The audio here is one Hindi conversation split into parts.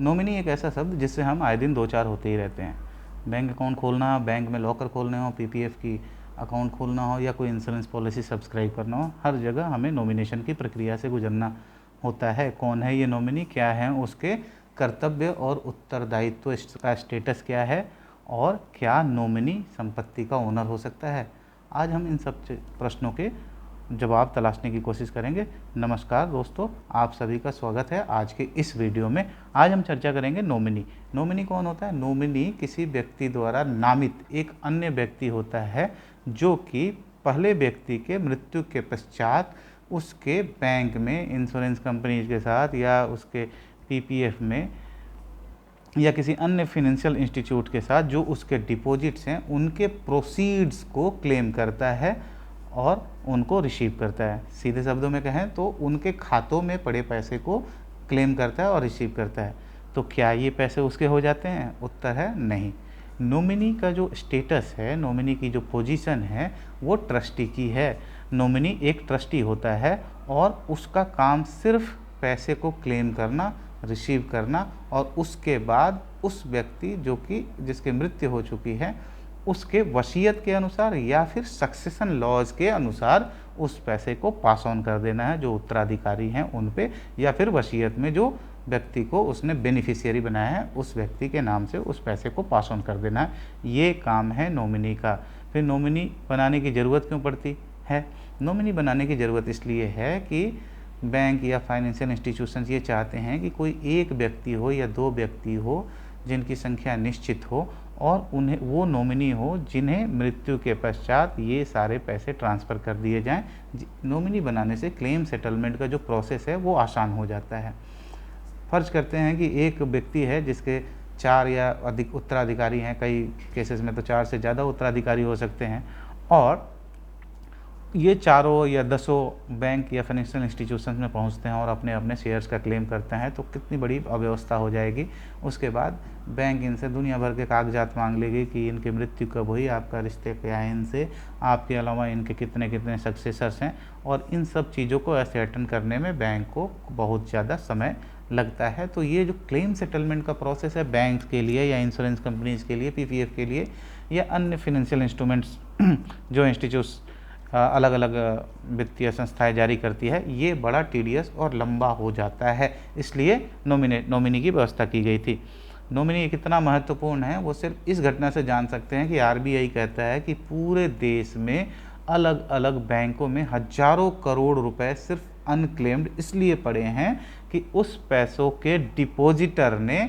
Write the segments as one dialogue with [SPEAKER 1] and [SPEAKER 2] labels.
[SPEAKER 1] नॉमिनी एक ऐसा शब्द जिससे हम आए दिन दो चार होते ही रहते हैं। बैंक अकाउंट खोलना, बैंक में लॉकर खोलने हो, पीपीएफ की अकाउंट खोलना हो या कोई इंश्योरेंस पॉलिसी सब्सक्राइब करना हो, हर जगह हमें नॉमिनेशन की प्रक्रिया से गुजरना होता है। कौन है ये नॉमिनी, क्या है उसके कर्तव्य और उत्तरदायित्व, इसका स्टेटस क्या है, और क्या नॉमिनी संपत्ति का ओनर हो सकता है। आज हम इन सब प्रश्नों के जवाब तलाशने की कोशिश करेंगे। नमस्कार दोस्तों, आप सभी का स्वागत है आज के इस वीडियो में। आज हम चर्चा करेंगे नॉमिनी। नॉमिनी कौन होता है? नॉमिनी किसी व्यक्ति द्वारा नामित एक अन्य व्यक्ति होता है जो कि पहले व्यक्ति के मृत्यु के पश्चात उसके बैंक में, इंश्योरेंस कंपनी के साथ या उसके पीपीएफ में या किसी अन्य फाइनेंशियल इंस्टीट्यूट के साथ जो उसके डिपॉजिट्स हैं उनके प्रोसीड्स को क्लेम करता है और उनको रिसीव करता है। सीधे शब्दों में कहें तो उनके खातों में पड़े पैसे को क्लेम करता है और रिसीव करता है। तो क्या ये पैसे उसके हो जाते हैं? उत्तर है नहीं। नॉमिनी का जो स्टेटस है, नॉमिनी की जो पोजीशन है, वो ट्रस्टी की है। नॉमिनी एक ट्रस्टी होता है और उसका काम सिर्फ पैसे को क्लेम करना, रिसीव करना और उसके बाद उस व्यक्ति जो कि जिसकी मृत्यु हो चुकी है उसके वसीयत के अनुसार या फिर सक्सेशन लॉज के अनुसार उस पैसे को पास ऑन कर देना है जो उत्तराधिकारी हैं उन पे, या फिर वसीयत में जो व्यक्ति को उसने बेनिफिशियरी बनाया है उस व्यक्ति के नाम से उस पैसे को पास ऑन कर देना है। ये काम है नॉमिनी का। फिर नॉमिनी बनाने की ज़रूरत क्यों पड़ती है? नॉमिनी बनाने की ज़रूरत इसलिए है कि बैंक या फाइनेंशियल इंस्टीट्यूशंस ये चाहते हैं कि कोई एक व्यक्ति हो या दो व्यक्ति हो जिनकी संख्या निश्चित हो और उन्हें वो नॉमिनी हो जिन्हें मृत्यु के पश्चात ये सारे पैसे ट्रांसफ़र कर दिए जाएं। नॉमिनी बनाने से क्लेम सेटलमेंट का जो प्रोसेस है वो आसान हो जाता है। फ़र्ज़ करते हैं कि एक व्यक्ति है जिसके 4 या अधिक उत्तराधिकारी हैं, कई केसेस में तो 4 से ज़्यादा उत्तराधिकारी हो सकते हैं, और ये चारों या 10 बैंक या फाइनेंशियल इंस्टीट्यूशंस में पहुंचते हैं और अपने अपने शेयर्स का क्लेम करते हैं, तो कितनी बड़ी अव्यवस्था हो जाएगी। उसके बाद बैंक इनसे दुनिया भर के कागजात मांग लेगी कि इनकी मृत्यु कब हुई, आपका रिश्ते क्या है इनसे, आपके अलावा इनके कितने कितने सक्सेसर्स हैं, और इन सब चीज़ों को असर्टेन करने में बैंक को बहुत ज़्यादा समय लगता है। तो ये जो क्लेम सेटलमेंट का प्रोसेस है बैंक के लिए या इंश्योरेंस कंपनीज़ के लिए, पीपीएफ के लिए या अन्य फाइनेंशियल इंस्ट्रूमेंट्स जो इंस्टीट्यूट्स अलग अलग वित्तीय संस्थाएं जारी करती है, ये बड़ा टीडियस और लंबा हो जाता है। इसलिए नॉमिनी की व्यवस्था की गई थी। नॉमिनी कितना महत्वपूर्ण है वो सिर्फ इस घटना से जान सकते हैं कि आरबीआई कहता है कि पूरे देश में अलग अलग बैंकों में हजारों करोड़ रुपए सिर्फ अनक्लेम्ड इसलिए पड़े हैं कि उस पैसों के डिपॉजिटर ने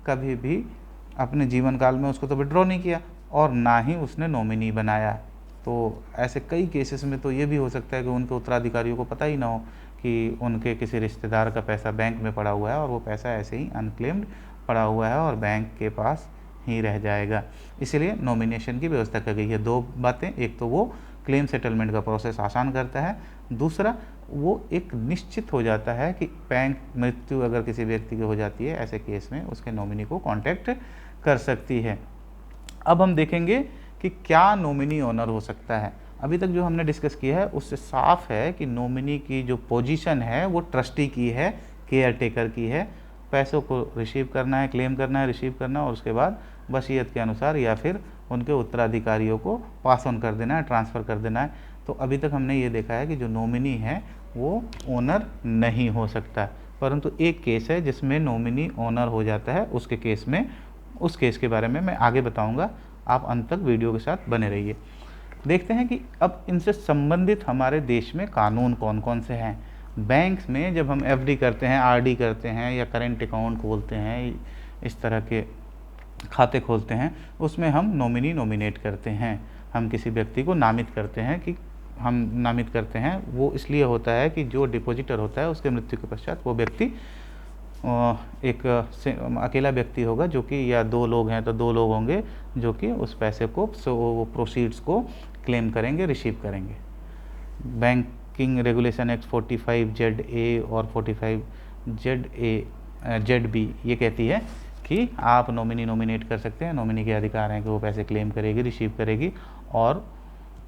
[SPEAKER 1] कभी भी अपने जीवन काल में उसको तो विड्रॉ नहीं किया और ना ही उसने नॉमिनी बनाया। तो ऐसे कई केसेस में तो ये भी हो सकता है कि उनके उत्तराधिकारियों को पता ही ना हो कि उनके किसी रिश्तेदार का पैसा बैंक में पड़ा हुआ है और वो पैसा ऐसे ही अनक्लेम्ड पड़ा हुआ है और बैंक के पास ही रह जाएगा। इसलिए नॉमिनेशन की व्यवस्था की गई है। दो बातें, एक तो वो क्लेम सेटलमेंट का प्रोसेस आसान करता है, दूसरा वो एक निश्चित हो जाता है कि बैंक मृत्यु अगर किसी व्यक्ति की हो जाती है, ऐसे केस में उसके नॉमिनी को कॉन्टैक्ट कर सकती है। अब हम देखेंगे कि क्या नॉमिनी ओनर हो सकता है। अभी तक जो हमने डिस्कस किया है उससे साफ है कि नॉमिनी की जो पोजीशन है वो ट्रस्टी की है, केयर टेकर की है। पैसों को रिसीव करना है, क्लेम करना है, रिसीव करना, और उसके बाद वसीयत के अनुसार या फिर उनके उत्तराधिकारियों को पास ऑन कर देना है, ट्रांसफ़र कर देना है। तो अभी तक हमने ये देखा है कि जो नॉमिनी है वो ओनर नहीं हो सकता, परंतु एक केस है जिसमें नॉमिनी ओनर हो जाता है। उसके केस में, उस केस के बारे में मैं आगे बताऊँगा, आप अंत तक वीडियो के साथ बने रहिए। देखते हैं कि अब इनसे संबंधित हमारे देश में कानून कौन कौन से हैं। बैंक्स में जब हम एफडी करते हैं, आरडी करते हैं या करेंट अकाउंट खोलते हैं, इस तरह के खाते खोलते हैं, उसमें हम नॉमिनी नॉमिनेट करते हैं। हम किसी व्यक्ति को नामित करते हैं कि हम नामित करते हैं, वो इसलिए होता है कि जो डिपॉजिटर होता है उसके मृत्यु के पश्चात वो व्यक्ति एक अकेला व्यक्ति होगा जो कि, या 2 लोग हैं तो 2 लोग होंगे जो कि उस पैसे को, वो प्रोसीड्स को क्लेम करेंगे, रिसीव करेंगे। बैंकिंग रेगुलेशन एक्ट 45 ZA और 45 ZB ये कहती है कि आप नॉमिनी नॉमिनेट कर सकते हैं। नॉमिनी के अधिकार हैं कि वो पैसे क्लेम करेगी, रिसीव करेगी और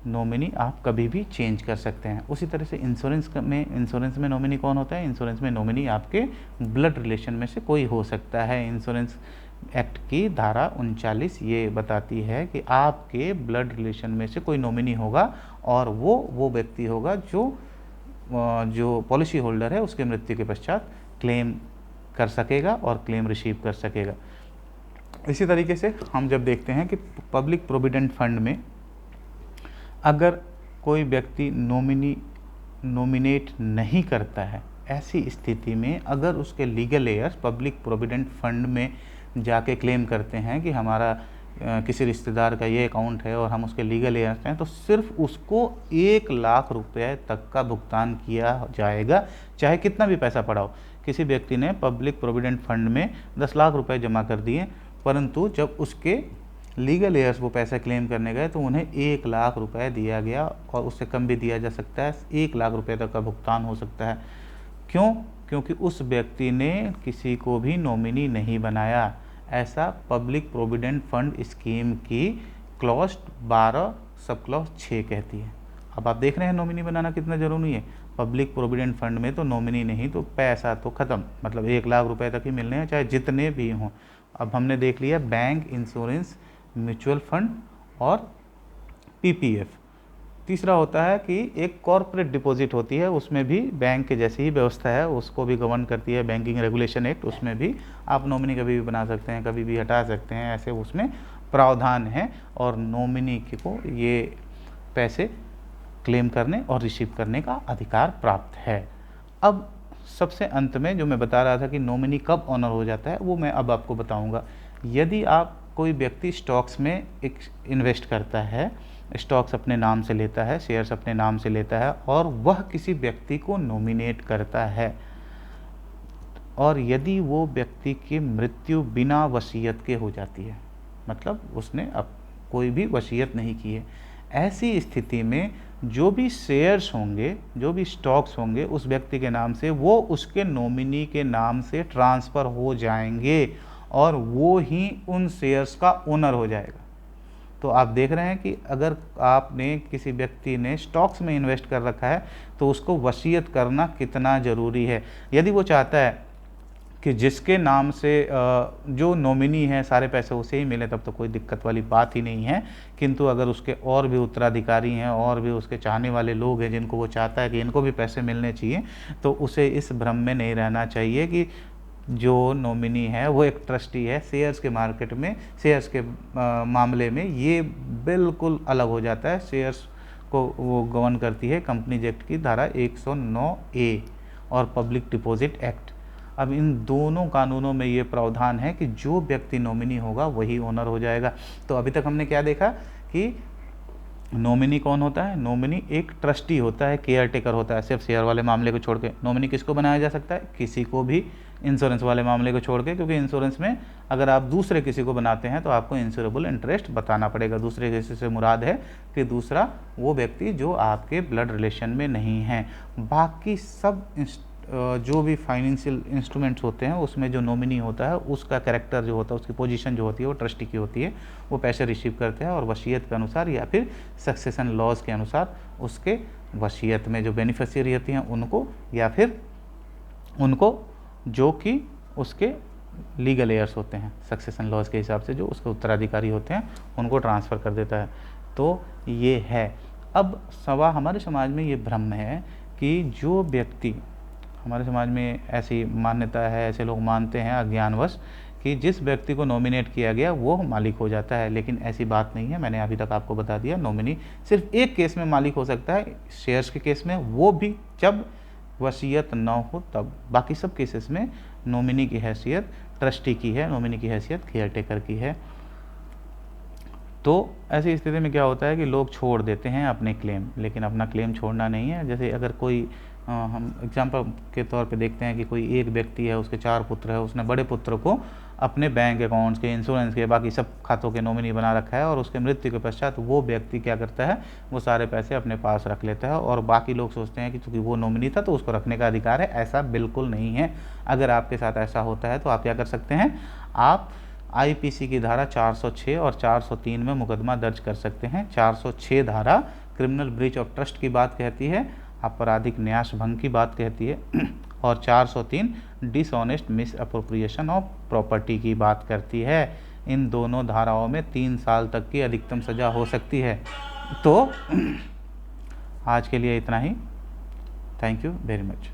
[SPEAKER 1] नॉमिनी आप कभी भी चेंज कर सकते हैं। उसी तरह से इंश्योरेंस में नॉमिनी कौन होता है? इंश्योरेंस में नॉमिनी आपके ब्लड रिलेशन में से कोई हो सकता है। इंश्योरेंस एक्ट की धारा 39 ये बताती है कि आपके ब्लड रिलेशन में से कोई नॉमिनी होगा और वो व्यक्ति होगा जो पॉलिसी होल्डर है उसके मृत्यु के पश्चात क्लेम कर सकेगा और क्लेम रिसीव कर सकेगा। इसी तरीके से हम जब देखते हैं कि पब्लिक प्रोविडेंट फंड में अगर कोई व्यक्ति नॉमिनेट नहीं करता है, ऐसी स्थिति में अगर उसके legal heirs public provident fund में जाके क्लेम करते हैं कि हमारा किसी रिश्तेदार का ये अकाउंट है और हम उसके लीगल एयर्स हैं, तो सिर्फ उसको 1 लाख रुपए तक का भुगतान किया जाएगा, चाहे कितना भी पैसा पड़ा हो। किसी व्यक्ति ने पब्लिक प्रोविडेंट फंड में 10 लाख रुपए जमा कर दिए, परंतु जब उसके लीगल एयर्स वो पैसा क्लेम करने गए तो उन्हें 1 लाख रुपए दिया गया और उससे कम भी दिया जा सकता है। 1 लाख रुपए तक का भुगतान हो सकता है। क्यों? क्योंकि उस व्यक्ति ने किसी को भी नॉमिनी नहीं बनाया। ऐसा पब्लिक प्रोविडेंट फंड स्कीम की क्लॉज 12 सब क्लॉज 6 कहती है। अब आप देख रहे हैं नॉमिनी बनाना कितना जरूरी है। पब्लिक प्रोविडेंट फंड में तो नॉमिनी नहीं तो पैसा तो ख़त्म, मतलब 1 लाख रुपए तक ही मिलने हैं, चाहे जितने भी हों। अब हमने देख लिया बैंक, इंश्योरेंस, म्यूचुअल फंड और पीपीएफ। तीसरा होता है कि एक कॉर्पोरेट डिपॉजिट होती है, उसमें भी बैंक के जैसी ही व्यवस्था है, उसको भी गवर्न करती है बैंकिंग रेगुलेशन एक्ट। उसमें भी आप नॉमिनी कभी भी बना सकते हैं, कभी भी हटा सकते हैं, ऐसे उसमें प्रावधान है और नॉमिनी को ये पैसे क्लेम करने और रिसीव करने का अधिकार प्राप्त है। अब सबसे अंत में जो मैं बता रहा था कि नॉमिनी कब ऑनर हो जाता है, वो मैं अब आपको बताऊंगा। यदि आप कोई व्यक्ति स्टॉक्स में एक इन्वेस्ट करता है, स्टॉक्स अपने नाम से लेता है, शेयर्स अपने नाम से लेता है और वह किसी व्यक्ति को नॉमिनेट करता है, और यदि वो व्यक्ति की मृत्यु बिना वसीयत के हो जाती है, मतलब उसने अब कोई भी वसीयत नहीं की है, ऐसी स्थिति में जो भी शेयर्स होंगे, जो भी स्टॉक्स होंगे उस व्यक्ति के नाम से, वो उसके नॉमिनी के नाम से ट्रांसफ़र हो जाएंगे और वो ही उन शेयर्स का ओनर हो जाएगा। तो आप देख रहे हैं कि अगर आपने किसी व्यक्ति ने स्टॉक्स में इन्वेस्ट कर रखा है तो उसको वसीयत करना कितना ज़रूरी है। यदि वो चाहता है कि जिसके नाम से जो नॉमिनी है सारे पैसे उसे ही मिले, तब तो कोई दिक्कत वाली बात ही नहीं है। किंतु अगर उसके और भी उत्तराधिकारी हैं और भी उसके चाहने वाले लोग हैं जिनको वो चाहता है कि इनको भी पैसे मिलने चाहिए, तो उसे इस भ्रम में नहीं रहना चाहिए कि जो नॉमिनी है वो एक ट्रस्टी है। शेयर्स के मार्केट में, शेयर्स के मामले में ये बिल्कुल अलग हो जाता है। शेयर्स को वो गवर्न करती है कंपनीज एक्ट की धारा 109A और पब्लिक डिपॉजिट एक्ट। अब इन दोनों कानूनों में ये प्रावधान है कि जो व्यक्ति नॉमिनी होगा वही ओनर हो जाएगा। तो अभी तक हमने क्या देखा कि नॉमिनी कौन होता है? नॉमिनी एक ट्रस्टी होता है, केयर टेकर होता है। सिर्फ शेयर वाले मामले को छोड़ के नॉमिनी किसको बनाया जा सकता है? किसी को भी, इंश्योरेंस वाले मामले को छोड़ के, क्योंकि इंश्योरेंस में अगर आप दूसरे किसी को बनाते हैं तो आपको इंश्योरेबल इंटरेस्ट बताना पड़ेगा। दूसरे किसी से मुराद है कि दूसरा वो व्यक्ति जो आपके ब्लड रिलेशन में नहीं है। बाकी सब जो भी फाइनेंशियल इंस्ट्रूमेंट्स होते हैं उसमें जो नॉमिनी होता है उसका कैरेक्टर जो होता है, उसकी पोजीशन जो होती है वो ट्रस्टी की होती है। वो पैसे रिसीव करते हैं और वसीयत के अनुसार या फिर सक्सेशन लॉज के अनुसार उसके वसीयत में जो बेनिफिशियरी होती हैं उनको, या फिर उनको जो कि उसके लीगल एयर्स होते हैं, सक्सेशन लॉज के हिसाब से जो उसके उत्तराधिकारी होते हैं, उनको ट्रांसफ़र कर देता है। तो ये है। अब हमारे समाज में ये भ्रम है कि जो व्यक्ति, हमारे समाज में ऐसी मान्यता है, ऐसे लोग मानते हैं अज्ञानवश कि जिस व्यक्ति को नॉमिनेट किया गया वो मालिक हो जाता है, लेकिन ऐसी बात नहीं है। मैंने अभी तक आपको बता दिया, नॉमिनी सिर्फ एक केस में मालिक हो सकता है, शेयर्स के केस में, वो भी जब वसीयत न हो तब। बाकी सब केसेस में नॉमिनी की हैसियत ट्रस्टी की है, नॉमिनी की हैसियत केयर टेकर की है। तो ऐसी स्थिति में क्या होता है कि लोग छोड़ देते हैं अपने क्लेम, लेकिन अपना क्लेम छोड़ना नहीं है। जैसे अगर कोई हम एग्जाम्पल के तौर पे देखते हैं कि कोई एक व्यक्ति है, उसके 4 पुत्र है, उसने बड़े पुत्र को अपने बैंक अकाउंट्स के, इंश्योरेंस के, बाकी सब खातों के नॉमिनी बना रखा है और उसके मृत्यु के पश्चात वो व्यक्ति क्या करता है, वो सारे पैसे अपने पास रख लेता है और बाकी लोग सोचते हैं कि चूँकि वो नॉमिनी था तो उसको रखने का अधिकार है। ऐसा बिल्कुल नहीं है। अगर आपके साथ ऐसा होता है तो आप क्या कर सकते हैं, आप IPC की धारा 406 और 403 में मुकदमा दर्ज कर सकते हैं। 406 धारा क्रिमिनल ब्रीच ऑफ ट्रस्ट की बात कहती है, आपराधिक न्यास भंग की बात कहती है, और 403 dishonest miss appropriation of property की बात करती है। इन दोनों धाराओं में 3 साल तक की अधिकतम सज़ा हो सकती है। तो आज के लिए इतना ही। Thank you very much.